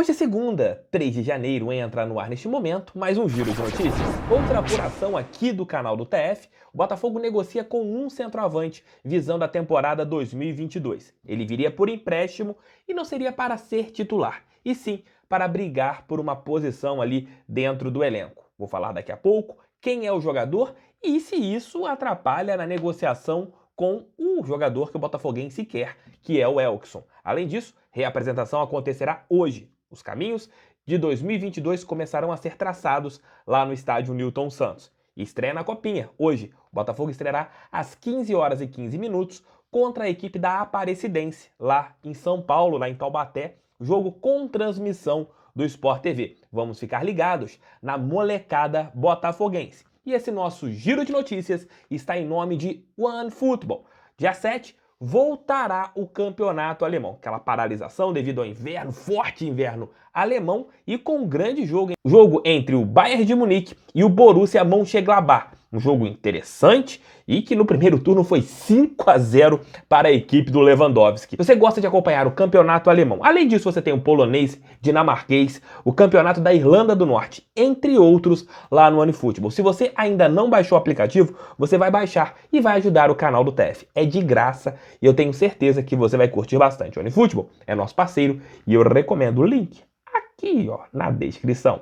Hoje é segunda, 3 de janeiro, entra no ar neste momento mais um giro de notícias. Outra apuração aqui do canal do TF, o Botafogo negocia com um centroavante visando a temporada 2022. Ele viria por empréstimo e não seria para ser titular, e sim para brigar por uma posição ali dentro do elenco. Vou falar daqui a pouco quem é o jogador e se isso atrapalha na negociação com o jogador que o botafoguense quer, que é o Elkson. Além disso, reapresentação acontecerá hoje. Os caminhos de 2022 começarão a ser traçados lá no estádio Newton Santos. E estreia na Copinha. Hoje, o Botafogo estreará às 15 horas e 15 minutos contra a equipe da Aparecidense, lá em São Paulo, lá em Taubaté, jogo com transmissão do Sport TV. Vamos ficar ligados na molecada botafoguense. E esse nosso giro de notícias está em nome de OneFootball. Dia 7, voltará o campeonato alemão. Aquela paralisação devido ao inverno, forte inverno alemão e com um grande jogo. Jogo entre o Bayern de Munique e o Borussia Mönchengladbach. Um jogo interessante e que no primeiro turno foi 5-0 para a equipe do Lewandowski. Você gosta de acompanhar o campeonato alemão. Além disso, você tem o polonês, dinamarquês, o campeonato da Irlanda do Norte, entre outros, lá no OneFootball. Se você ainda não baixou o aplicativo, você vai baixar e vai ajudar o canal do TF. É de graça e eu tenho certeza que você vai curtir bastante. O OneFootball é nosso parceiro e eu recomendo o link aqui, ó, na descrição.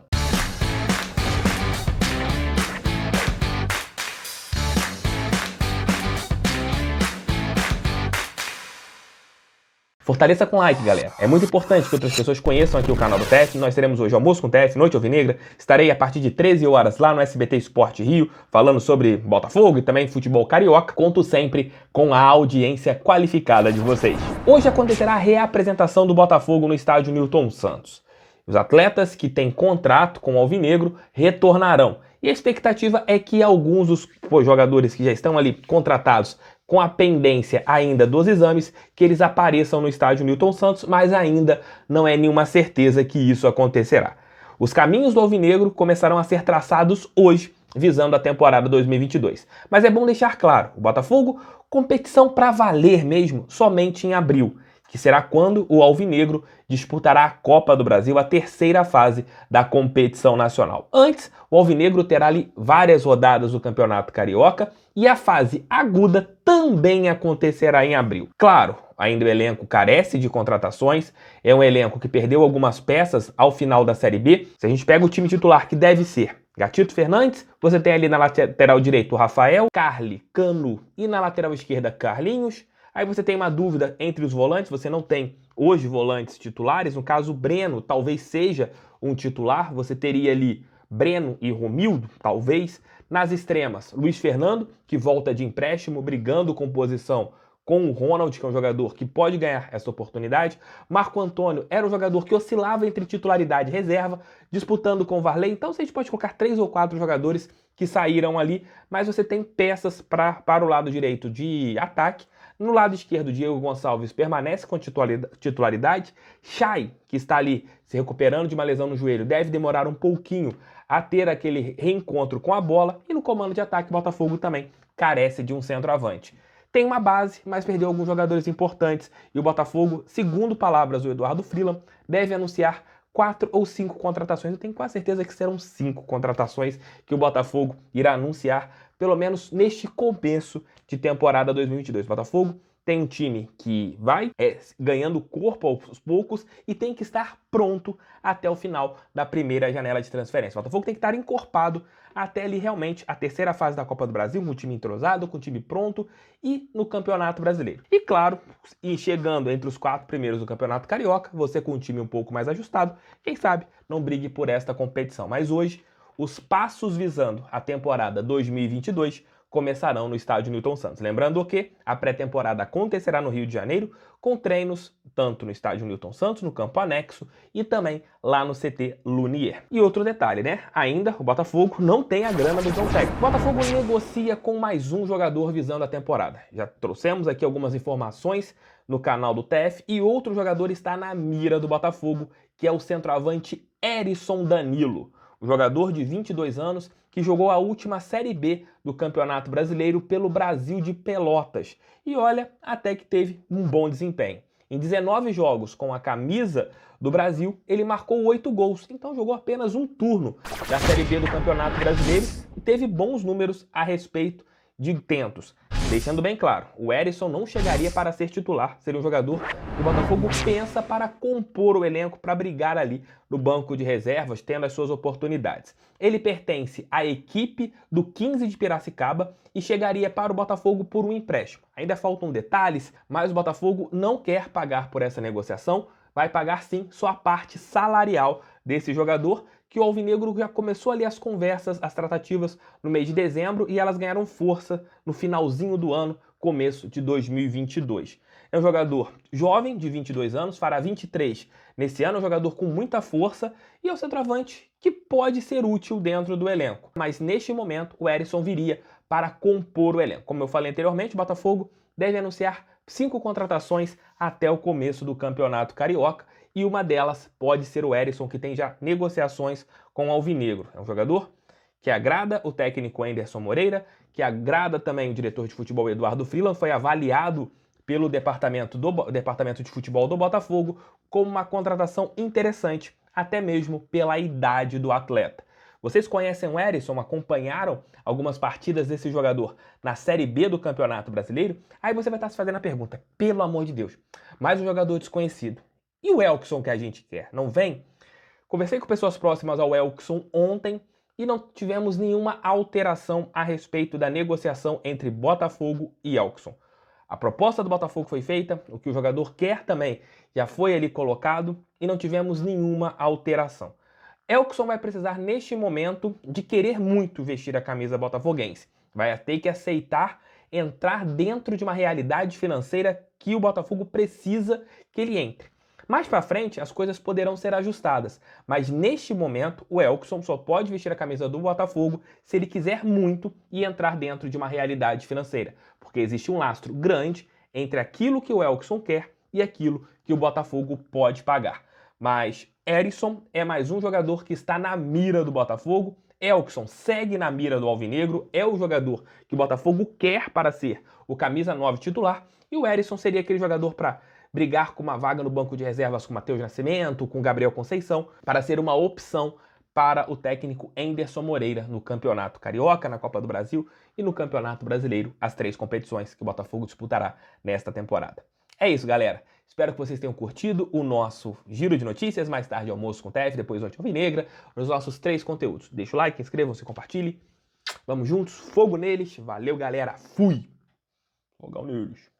Fortaleça com like, galera. É muito importante que outras pessoas conheçam aqui o canal do TF. Nós teremos hoje Almoço com TF, Noite Alvinegra. Estarei a partir de 13 horas lá no SBT Esporte Rio, falando sobre Botafogo e também futebol carioca. Conto sempre com a audiência qualificada de vocês. Hoje acontecerá a reapresentação do Botafogo no estádio Newton Santos. Os atletas que têm contrato com o Alvinegro retornarão. E a expectativa é que alguns dos jogadores que já estão ali contratados com a pendência ainda dos exames, que eles apareçam no estádio Newton Santos, mas ainda não é nenhuma certeza que isso acontecerá. Os caminhos do Alvinegro começarão a ser traçados hoje, visando a temporada 2022. Mas é bom deixar claro, o Botafogo, competição para valer mesmo, somente em abril, que será quando o Alvinegro disputará a Copa do Brasil, a terceira fase da competição nacional. Antes, o Alvinegro terá ali várias rodadas do Campeonato Carioca e a fase aguda também acontecerá em abril. Claro, ainda o elenco carece de contratações, é um elenco que perdeu algumas peças ao final da Série B. Se a gente pega o time titular, que deve ser Gatito Fernandes, você tem ali na lateral direito o Rafael, Carli, Canu e na lateral esquerda Carlinhos. Aí você tem uma dúvida entre os volantes, você não tem hoje volantes titulares, no caso o Breno talvez seja um titular, você teria ali Breno e Romildo, talvez. Nas extremas, Luiz Fernando, que volta de empréstimo, brigando com posição com o Ronald, que é um jogador que pode ganhar essa oportunidade. Marco Antônio era um jogador que oscilava entre titularidade e reserva, disputando com o Varley. Então você pode colocar 3 ou 4 jogadores que saíram ali, mas você tem peças para o lado direito de ataque. No lado esquerdo, Diego Gonçalves permanece com titularidade. Chay, que está ali se recuperando de uma lesão no joelho, deve demorar um pouquinho a ter aquele reencontro com a bola. E no comando de ataque, o Botafogo também carece de um centroavante. Tem uma base, mas perdeu alguns jogadores importantes. E o Botafogo, segundo palavras do Eduardo Freeland, deve anunciar 4 ou 5 contratações. Eu tenho quase certeza que serão 5 contratações que o Botafogo irá anunciar, pelo menos neste começo de temporada 2022. O Botafogo tem um time que vai ganhando corpo aos poucos e tem que estar pronto até o final da primeira janela de transferência. O Botafogo tem que estar encorpado até ali realmente a terceira fase da Copa do Brasil, com o time entrosado, com o time pronto e no Campeonato Brasileiro. E claro, chegando entre os 4 primeiros do Campeonato Carioca, você com um time um pouco mais ajustado, quem sabe não brigue por esta competição. Mas hoje, os passos visando a temporada 2022 começarão no estádio Newton Santos. Lembrando que a pré-temporada acontecerá no Rio de Janeiro, com treinos tanto no estádio Newton Santos, no campo anexo, e também lá no CT Lunier. E outro detalhe, né? Ainda o Botafogo não tem a grana do João Técnico. O Botafogo negocia com mais um jogador visando a temporada. Já trouxemos aqui algumas informações no canal do TF e outro jogador está na mira do Botafogo, que é o centroavante Hérisson Danilo. O jogador de 22 anos que jogou a última Série B do Campeonato Brasileiro pelo Brasil de Pelotas. E olha, até que teve um bom desempenho. Em 19 jogos com a camisa do Brasil, ele marcou 8 gols, então jogou apenas um turno da Série B do Campeonato Brasileiro e teve bons números a respeito de tentos. Deixando bem claro, o Herisson não chegaria para ser titular, seria um jogador que o Botafogo pensa para compor o elenco, para brigar ali no banco de reservas, tendo as suas oportunidades. Ele pertence à equipe do 15 de Piracicaba e chegaria para o Botafogo por um empréstimo. Ainda faltam detalhes, mas o Botafogo não quer pagar por essa negociação, vai pagar sim só a parte salarial desse jogador, que o Alvinegro já começou ali as conversas, as tratativas no mês de dezembro e elas ganharam força no finalzinho do ano, começo de 2022. É um jogador jovem, de 22 anos, fará 23 nesse ano, é um jogador com muita força e é um centroavante que pode ser útil dentro do elenco. Mas neste momento o Herisson viria para compor o elenco. Como eu falei anteriormente, o Botafogo deve anunciar 5 contratações até o começo do Campeonato Carioca e uma delas pode ser o Herisson, que tem já negociações com o Alvinegro. É um jogador que agrada o técnico Anderson Moreira, que agrada também o diretor de futebol Eduardo Freeland, foi avaliado pelo departamento de futebol do Botafogo como uma contratação interessante, até mesmo pela idade do atleta. Vocês conhecem o Herisson, acompanharam algumas partidas desse jogador na Série B do Campeonato Brasileiro? Aí você vai estar se fazendo a pergunta, pelo amor de Deus, mais um jogador desconhecido. E o Elkson que a gente quer, não vem? Conversei com pessoas próximas ao Elkson ontem e não tivemos nenhuma alteração a respeito da negociação entre Botafogo e Elkson. A proposta do Botafogo foi feita, o que o jogador quer também já foi ali colocado e não tivemos nenhuma alteração. Elkson vai precisar neste momento de querer muito vestir a camisa botafoguense. Vai ter que aceitar entrar dentro de uma realidade financeira que o Botafogo precisa que ele entre. Mais para frente, as coisas poderão ser ajustadas, mas neste momento, o Elkson só pode vestir a camisa do Botafogo se ele quiser muito e entrar dentro de uma realidade financeira, porque existe um lastro grande entre aquilo que o Elkson quer e aquilo que o Botafogo pode pagar. Mas Herisson é mais um jogador que está na mira do Botafogo. Elkson segue na mira do Alvinegro, é o jogador que o Botafogo quer para ser o camisa 9 titular, e o Herisson seria aquele jogador para brigar com uma vaga no banco de reservas com Matheus Nascimento, com Gabriel Conceição, para ser uma opção para o técnico Anderson Moreira no Campeonato Carioca, na Copa do Brasil e no Campeonato Brasileiro, as 3 competições que o Botafogo disputará nesta temporada. É isso, galera. Espero que vocês tenham curtido o nosso giro de notícias, mais tarde almoço com o TF, depois Noite Alvinegra, nos nossos 3 conteúdos. Deixa o like, inscrevam-se, compartilhem. Vamos juntos, fogo neles. Valeu, galera. Fui! Fogão neles.